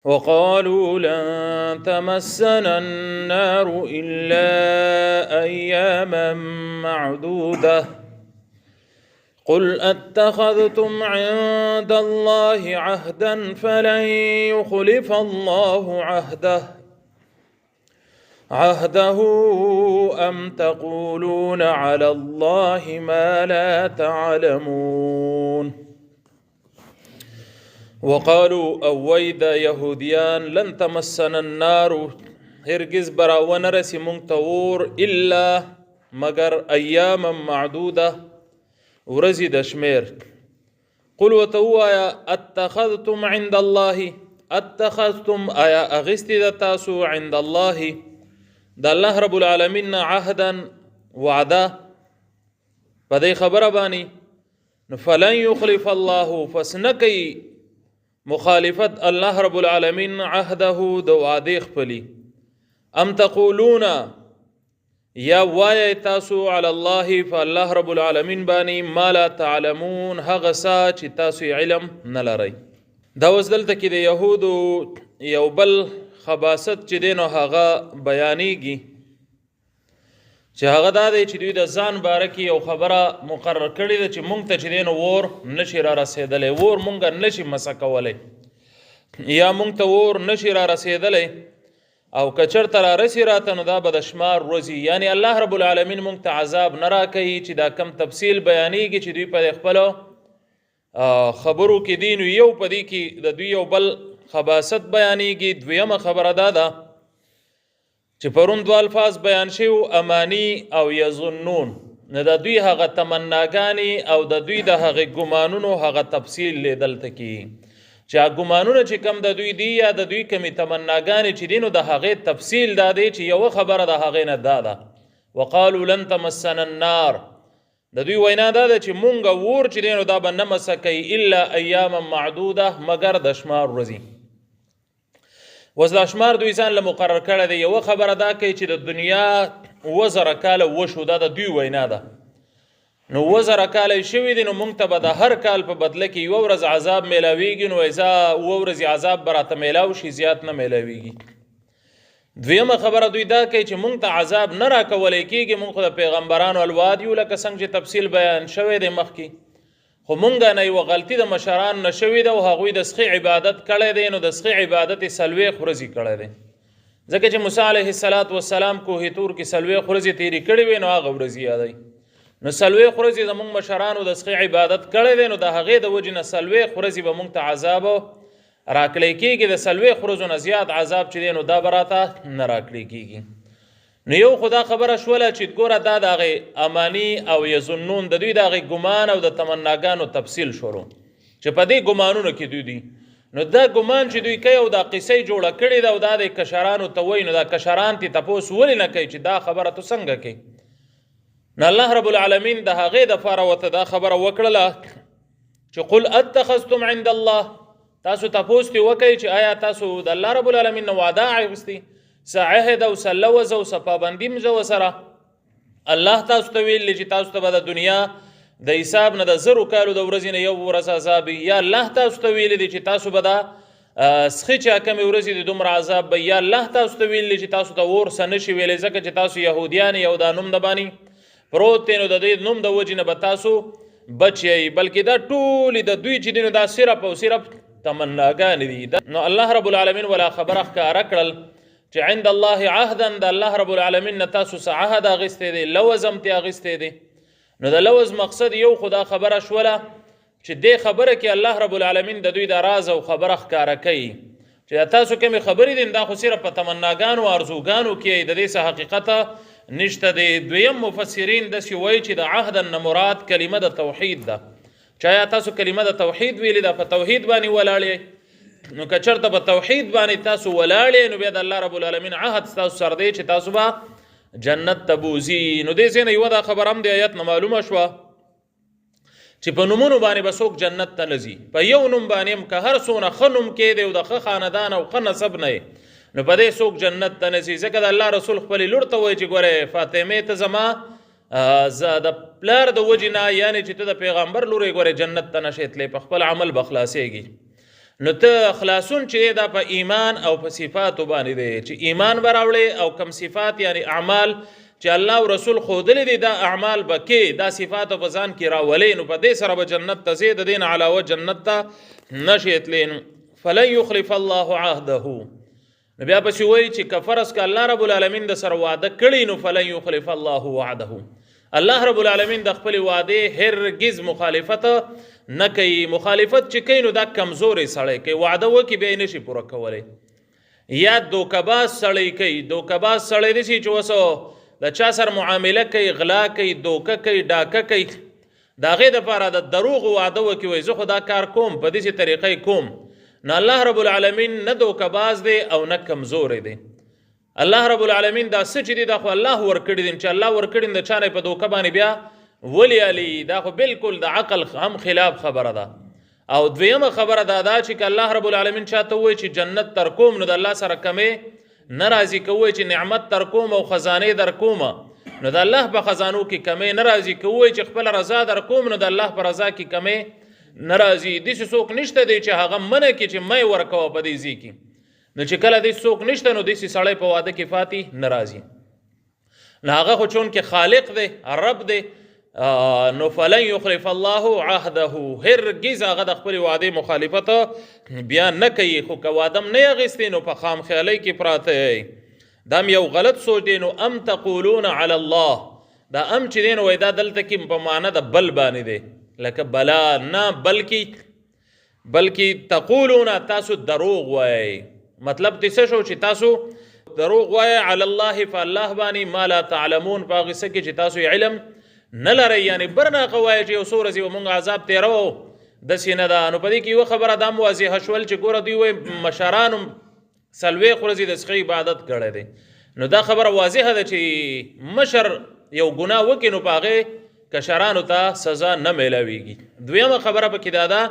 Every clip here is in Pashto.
وقالوا لن تمسنا النار إلا أياما معدودة قل أتخذتم عند الله عهدا فلن يخلف الله عهده أم تقولون على الله ما لا تعلمون. وقالوا اوید یهودیان لن تمسنا النار هرگز برا ونرسی منتور الا مگر ایاما معدوده ورزی دشمیر. قل وتوایا اتخذتم عند الله اتخذتم آیا اغستی دتاسو عند الله د الله رب العالمین عهدا وعده پدې خبره بانی فلن يخلف الله فسنکی مخالفت الله رب العالمین عهده د وعده خپلی. ام تقولون یا وای تاسو علی الله فالله رب العالمین بانی ما لا تعلمون هغه سا چې تاسو علم نه لرئ. دا اوس دلته کې د یهودو یو بل خباست چې دینو هغه بیانېږي چې هغه دا دی چې دوی د ځان باره کې یو خبره مقرر کړې ده چې مونږ ته چې دی نو اور نشي را رسېدلی، اور مونږ نشي مسه کولی یا مونږ ته اور نشي را رسېدلی، او که چېرته را رسي راته نو دا به د شمار ورځي. یعنی الله رب العالمین مونږ ته عذاب نه راکوي چې دا کم تفصیل بیانېږي چې دوی په خپلو خبرو کې دي، نو یو په دې کې د دوی یو بل خباست بیانېږي. دویمه خبره دا ده چې پرون دو الفاظ بیان شوي امانی او یظنون، نه د دوی هغه تمناګانې او د دوی د هغې ګمانونو هغه تفصیل لیدلته کېږي چې هغه ګمانونه چې کم د دوی دی یا د دوی کمې تمناګانې چې دي نو د هغې تفصیل دا دی چې یوه خبره د هغې نه دا ده وقالو لن تمسنا النار، د دوی وینا دا ده چې مونږ اور چې دی نو دا به نه مسه کوي الا ایاما معدوده مگر د شمار ورځي. اوس دا شمار دوی ځان له مقرر کړی دی. یوه خبره دا کوي چې د دنیا 2000 کاله وشو، دا د دوی وینا ده. نو 2000 کاله شوي دي نو موږ ته به د هر کال په بدله کې یوه ورځ عذاب میلاویږي، نو ایزا اووه ورځې عذاب به راته میلاو شي، زیات نه میلاویږي. دویمه خبره دوی دا کوي چې موږ ته عذاب نه راکولی کېږي، موږ خو د پیغمبرانو الواد یو لکه څنګه چې تفصیل بیان شوی دی مخکې، خو مونږ نه یوه غلطي د مشران نه شوې ده او هغوی د سخي عبادت کړی دی، نو د سخي عبادت یې 40 ورځې کړی دی. ځکه چې موسی علیه السلام کوه طور کې 40 ورځې تېرې کړې وې، نو هغه ورځې یادوي. نو 40 ورځې زموږ مشرانو د سخي عبادت کړی دی، نو د هغې د وجې نه 40 ورځې به مونږ ته عذاب راکړی کېږي. د 40 ورځو نه زیات عذاب چې دی نو دا به راته نه راکړی کېږي. نو یو خدا خبره شوله چې ګوره دا د هغې امانی او یظنون د دوی د هغې ګمان او د تمناګانو تفصیل شروع چې په دې ګمانونو کې دوی دي. نو دا ګمان چې دوی کوي او دا قصه جوړه کړې ده او دا د کشرانو ته وایي، نو دا کشران تې تپوس ولې نه کوي چې دا خبره تو څنګه کوي؟ نو الله رب العالمین د هغې دپاره ورته دا خبره وکړله چې قل اتخذتم عند الله، تاسو تپوس تې وکئ چې آیا تاسو د الله رب العالمین نه وعده اخیستې، څه عهد او څه لوز او څه پابندي مزه ورسره؟ الله تاسو ته ویلي چې تاسو ته به د دنیا د حساب نه د 1000 کالو د ورځې نه یو ورځ عذاب وي، یا الله تاسو ته ویلي دی چې تاسو به دا سخي چې کمې ورځې د دومره عذاب به، یا الله تاسو ته ویلي چې تاسو ته اور څه نشي ویلی ځکه چې تاسو یهودیان یو دا نوم د باندې پروت دی، نو د دې نوم د وجې نه به تاسو بچ یئ. بلکې دا ټولې د دوی چې دي نو دا صرف او صرف تمناګانې دي. نو الله رب العالمین ولا خبره ښکاره کړل چې عند الله عهدا، د الله رب العالمین نه تاسو څه عهد اخیستی دی، لوز هم ترې اخیستی دی. نو د لوز مقصد یو خدا خبره شوله چې دې خبره کې الله رب العالمین د دوی د راز او خبره ښکاره کوي چې تاسو کومې خبرې دي دا خو صرف په تمناګانو او ارزوګانو کې د دې څه حقیقت نشته دی. دویم مفسرین داسې وایي چې د عهدا نه مراد کلمه د توحید ده، چې آیا تاسو کلمه د توحید ویلې ده، په توحید باندې ولاړ یې، نو که چېرته په توحید باندې تاسو ولاړ یې نو بیا د الله رب العالمین عهد ستاسو سره دی چې تاسو به جنت ته بوځي. نو دې ځای نه یوه دا خبره هم د آیت نه معلومه شوه چې په نومونو باندې به څوک جنت ته نه ځي، په یو نوم باندې هم که هر څونه ښه نوم کې دی او د ښه خاندان او ښه نسب نه نو په دې څوک جنت ته نه ځي. ځکه د الله رسول خپلې لور ته وایي چې ګورې فاطمې ته زما د پلار د وجې نه، یعنې چې ته د پیغمبر لور یې ګورې جنت ته نشې تللی، په خپل عمل به خلاصېږي. نو ته خلاصون چې دا په ایمان او په صفاتو باندې دی چې ایمان به راوړې او کم صفات یعنی اعمال چې الله او رسول ښودلي دي دا اعمال به کې دا صفات په ځان کې راولې نو په دې سره به جنت ته ځې د دې نه علاوه جنت ته نشې تللی فلن یخلف الله عهده نو بیا پسې وایي چې که فرض که الله رب العالمین د سره وعده کړي نو فلن یخلف الله وعده الله رب العالمین د خپل وعده هرگز مخالفت نه کوي مخالفت چې کوي نو دا کمزوري سړی کوي وعده وکړي بیا یې نشي پوره کولی یا دوکباز سړی کوي دوکباز سړی داسې چې وسو د چا سره معامله کوي غلا کوي دوکه کوي ډاکه کوي د هغې دپاره د دروغو وعده وکړي وایي زه خو دا کار کوم په داسې طریقې کوم نو الله رب العالمین نه دوکباز دی او نه کمزوری دی الله رب العالمین دا څه چې دی دا خو الله ورکړي دي چې الله ورکړي د چا نه په دوکه باندې بیا ولی علی دا خو بالکل د عقل هم خلاف خبره ده او دویمه خبره دا چې الله رب العالمین چاته وایي چې جنت تر کوم نو د الله سره کمې ناراضي کوي چې نعمت تر کوم او خزانه در کوم نو د الله په خزانو کې کمې ناراضي کوي چې خپل رضا در کوم نو د الله په رضا کې کمې ناراضي دې څوک نشته دی چې هغه منه کې چې مې ورکوه په دې ځای کې نو چې کله دې څوک نشته نو دې سړی په واده کې فاتح ناراضي نو هغه خو چون کې خالق دی رب دی نو فلن یخلف الله عهده هرگز هغه د خپل وعده مخالفت بیا نه کوي خو که وعده نه اخیستی نو په خام خیالۍ کې پراته دا یو غلط سوچ دی نو ام تقولون علی الله دا ام چې دی نو وایي دا دلته کې په معنی د بل باندې دی لکه بلا نه بلکې تقولون تاسو دروغ وایي مطلب دې څه شو چې تاسو دروغ وایي علی الله په الله باندې ما لا تعلمون په هغې څه کې چې تاسو علم نه لرئ یعنی برناقه وایي چې یو څو ورځې به مونږ عذاب تېروو داسې نه ده نو په دې کې یوه خبره دا هم واضحه شول چې ګوره دوی وایي مشرانو 40 ورځې د څښۍ عبادت کړی دی نو دا خبره واضحه ده چې مشر یو ګناه وکړي نو په هغې کشرانو ته سزا نه میلاویږي دویمه خبره پکې دا ده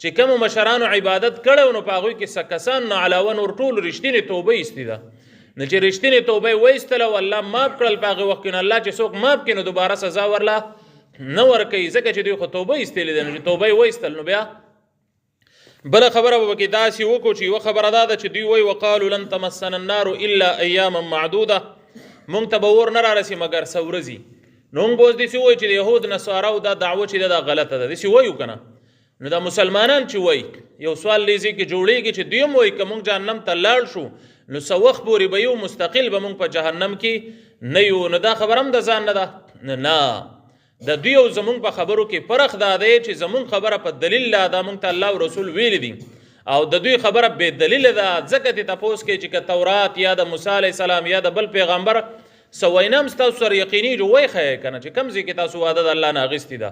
چې کومو مشرانو عبادت کړی نو په هغوی کې څه کسان نه علاوه نور ټول رښتینې توبه ایستې ده نو چې رښتینې توبه یې وایستله او الله ماف کړل په هغې وخت کې نو الله چې څوک ماف کړي نو دوباره سزا ورله نه ورکوي ځکه چې دوی خو توبه ایستلې ده نو چې توبه یې وایستل نو بیا بله خبره به پکې داسې وکړو چې یوه خبره دا ده چې دوی وایي وقالو لن تمسنا النار الا ایاما معدوده مونږ ته به اور نه رارسي مګر څه ورځي نو موږ به اوس داسې وایو چې د یهود نصاراو دا دعوه چې ده دا غلطه ده داسې وایو که نه نو دا مسلمانان چې وایي یو سوال دې ځای کې جوړېږي چې دوی هم وایي که مونږ جهنم ته لاړ شو نو څه وخت پورې به یو مستقل به مونږ په جهنم کې نه یو نو دا خبره هم د ځان نه ده نه د دوی او زمونږ په خبرو کې فرق دا دی چې زمونږ خبره په دلیل لا دا مونږ ته الله او رسول ویلی دي او د دوی خبره بې دلیله ده ځکه دې تپوس کې چې که تورات یا د موسی علیه السلام یا د بل پیغمبر څه وینا هم ستاسو سره یقیني وایي ښیی که نه چې کوم ځای کې تاسو واده د الله نه اخیستې ده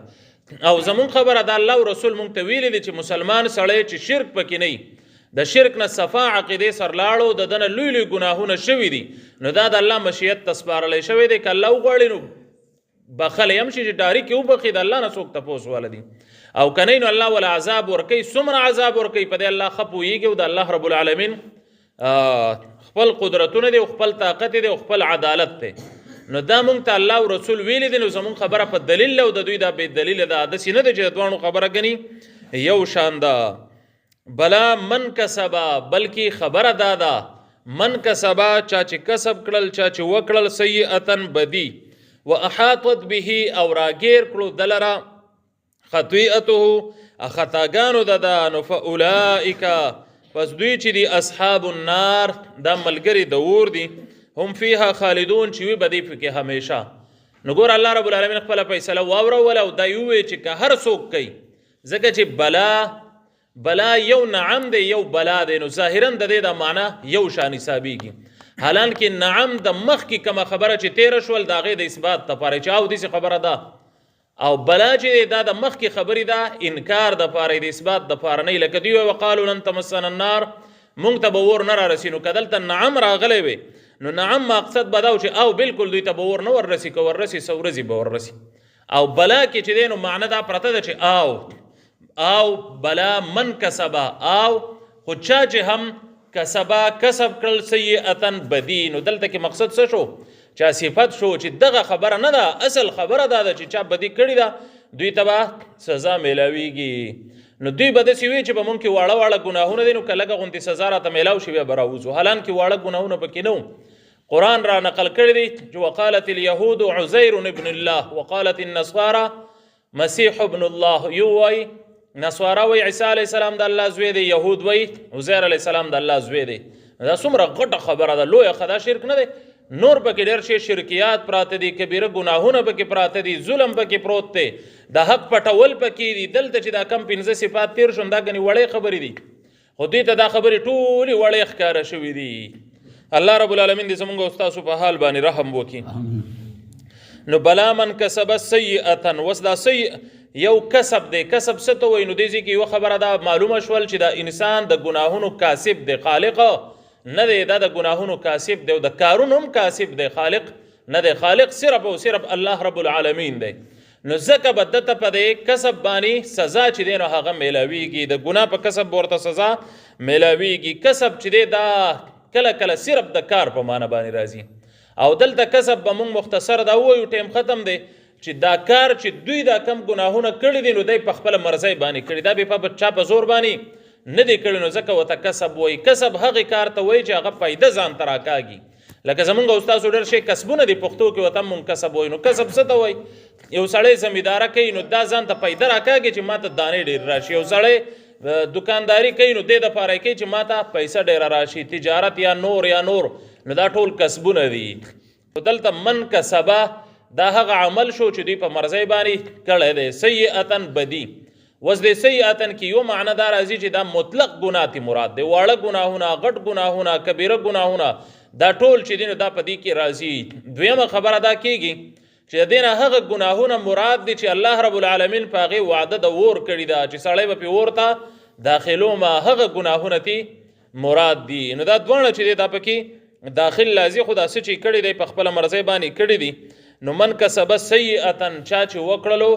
او زمونږ خبره د الله او رسول مونږ ته ویلی دي چې مسلمان سړی چې شرک پکې نه د شرک نه صفا عقیدې سر لاړو د ده نه لوی لوی ګناهونه شوي دي نو دا د الله مشیت ته سپارلی شوی دی که الله وغواړي نو بخلی هم شي چې ډاري کې وبخي د الله نه څوک تپوس واله دي او که نه نو الله ولا عذاب ورکوي څومره عذاب ورکوي په دې الله ښه پوهېږي او د الله رب العالمین خپل قدرتونه دي او خپل طاقت دی او خپل عدالت دی نو دا مونږ ته الله او رسول ویلی دی نو زمونږ خبره په دلیل او د دوی دا بې دلیله ده داسې نه دی چې د دواړو خبره ګني یو شان ده بلا من کسبا بلکې خبره دا ده من کسبا چا چې کسب کړل چا چې وکړل سیئتن بدی و احاطت به او راګیر کړو دلره خطیئته خطاګانو ده نو فاولئک پس دوی چې دي اصحاب النار دا ملګري د اور دي هم فيها خالدون چې وي به دې پکې همیشه نو ګوره الله رب العالمین خپله فیصله واوروله او دا یې ووایي چې که هر څوک کوي ځکه چې بلا یو نعم دی یو بلا دی نو ظاهرا د دې د معنا یو شان حسابېږي حالانکې نعم د مخکې کومه خبره چې تېره شول د هغې د اثبات دپاره چې او داسې خبره ده او بلا چې دا د مخکې خبرې ده انکار دپاره د اثبات دپاره نه لکه دوی وقالو لن تمسنا النار مونږ ته به اور نه رارسي نو که دلته نعم راغلی وی نو نعم مقصد به دا و چې او بالکل دوی ته به اور نه وررسي که وررسي څه ورځې به وررسي او بلا کې چې دی نو معنی دا پرته ده چې او بلا من کسبا او خو چا چې هم کسبا کسب کړل سیئتن بدی نو دلته کې مقصد څه شو چا صفت شو چې دغه خبره نه ده اصل خبره دا ده چې چا بدی کړې ده دوی ته به سزا میلاویږي نو دوی به داسې وي چې به مونږ کې واړه واړه ګناهونه دي نو که لږه غوندې سزا راته میلاو شي بیا به راوځو حالانکې واړه ګناهونه پکې نه وو قرآن را نقل کړی دی چې وقالت اليهود عزیر ابن الله وقالت النصارى مسیح ابن الله یو وایي نصارا وایي عیسی علیه السلام د الله زوی دی یهود وایي عزیر علیه السلام د الله زوی دی دا څومره غټه خبره ده لویه ښه دا شرک نه دی نور پکې ډېر شي شرکیات پراته دي کبیره ګناهونه پکې پراته دي ظلم پکې پروت دی د حق پټول پکې دي دلته چې دا کم 15 صفات تیر شوم دا ګنې وړې خبرې دي خو دوی ته دا خبرې ټولې وړې ښکاره شوي دي الله رب العالمین دې زموږ او ستاسو په حال باندې رحم وکړي نو بلا من کسب سیئه وس دا یو کسب دی کسب څه ته وایي نو دې ځای کې یوه خبره دا معلومه شول چې دا انسان د ګناهونو کاسب دی خالق نه دی دا د ګناهونو کاسب دی او د کارونو هم کاسب دی خالق نه دی خالق صرف او صرف الله رب العالمین دی نو ځکه به دته په دې کسب باندې سزا چې دی نو هغه میلاویږي د ګناه په کسب ورته سزا میلاویږي کسب چې دی دا کله کله صرف د کار په معنی باندې راځي او دلته کسب به مونږ مختصر دا ووایو ټیم ختم دی چې دا کار چې دوی دا کم ګناهونه کړي دي نو دی په خپله مرضۍ باندې کړي دا بې په چا په زور باندې نه دی کړي نو ځکه ورته کسب وایي کسب هغې کار ته وایي چې هغه فایده ځان ته راکاږي لکه زمونږ او ستاسو ډېر شی کسبونه دي پښتو کې ورته مونږ کسب وایو نو کسب څه ته وایي یو سړی زمینداره کوي نو دا ځان ته فایده راکاږي چې ما ته دانې ډېر راشي یو سړی دکانداري کوي نو دې دپاره کوي چې ما ته پیسه ډېره راشي تجارت یا نور نو دا ټول کسبونه دي دلته من کسبه دا هغه عمل شو چې دوی په مرضۍ باندې کړی دی سیئتن بدي وس د سیئتن کې یو معنی دا راځي چې دا مطلق ګناه تی مراد دی واړه ګناهونه غټ ګناهونه کبیره ګناهونه دا ټول چې دي نو دا په دې کې راځي دویمه خبره دا کېږي چې د دې نه هغه ګناهونه مراد دي چې الله رب العالمین په هغې وعده د اور کړي ده چې سړی به پې اور ته داخلو ما هغه ګناهونه تی مراد دي نو دا دواړه چې دی دا پکې داخل لازي خو دا څه چې کړي دی په خپله مرضۍ باندې کړي دي نو من کسب سیئتن چا چې وکړلو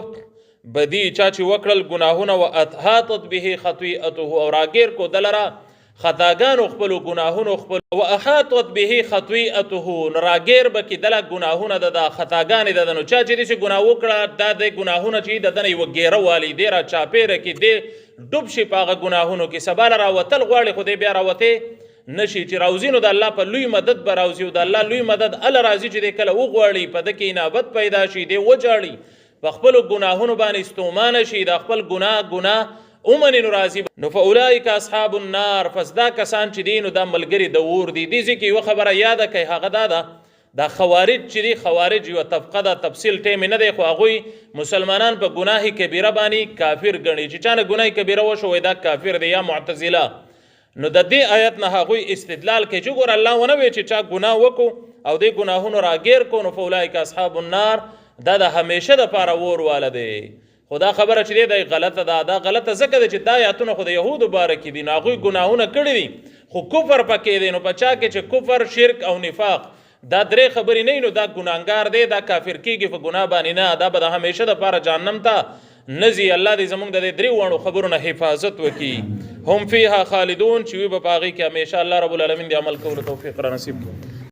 بدی چا چې وکړل ګناهونه و احاطت به خطیئته او راګیر کو دلره خطاګانو خپلو ګناهونو خپل و احاطت به خطیئته نو راګیر به کې دله ګناهونه د خطاګانې د نو چا چې داسې ګناه وکړه دا د ګناهونه چې د دنه یوه ګیره والي دی را چاپېره کې دی ډوب شي په هغه ګناهونو کې سبا له راوتل غواړي خو دی بیا راوتې نشي چې راوځي نو د الله په لوی مدد به راوځي او د الله لوی مدد اله راځي چې دی کله وغواړي په ده کې انابت پیدا شي دی وجاړي په خپلو ګناهونو باندې ستومانه شي د خپل ګناه ومني نو راځي نو فاولئک اصحاب النار پس دا کسان چې دي نو دا ملګري د اور دي دې ځای کې یوه خبره یاده کوي هغه دا خوارج چې دي خوارج یوه طبقه ده تفصیل ټیم نه دی خو هغوی مسلمانان په ګناه کبیره باندې کافر ګڼي چې چا نه ګناه کبیره وشو وایي دا کافر دی یا معتزله نو د دې آیت نه هغوی استدلال کوي چې ګوره الله ونه وایي چې چا ګناه وکړو او دې ګناهونو راګیر کو نو فاولئک اصحاب النار دا د همیشه دپاره اور واله دی خو دا خبره چې دی دا غلطه ده دا غلطه ځکه ده چې دا آیاتونه خو د یهودو باره کې دي نو هغوی ګناهونه کړي دي خو کفر پکې دی نو په چا کې چې کفر شرک او نفاق دا درې خبرې نه نو دا ګناهګار دی دا کافر کېږي په ګناه باندې نه دا به د همیشه دپاره جهنم ته نزي الله دې زموږ د دې درې وړو خبرو نه حفاظت وکړي هم فیها خالدون چې وي به په هغې کې همیشه الله رب العالمین دې عمل کولو توفیق را نصیب کړي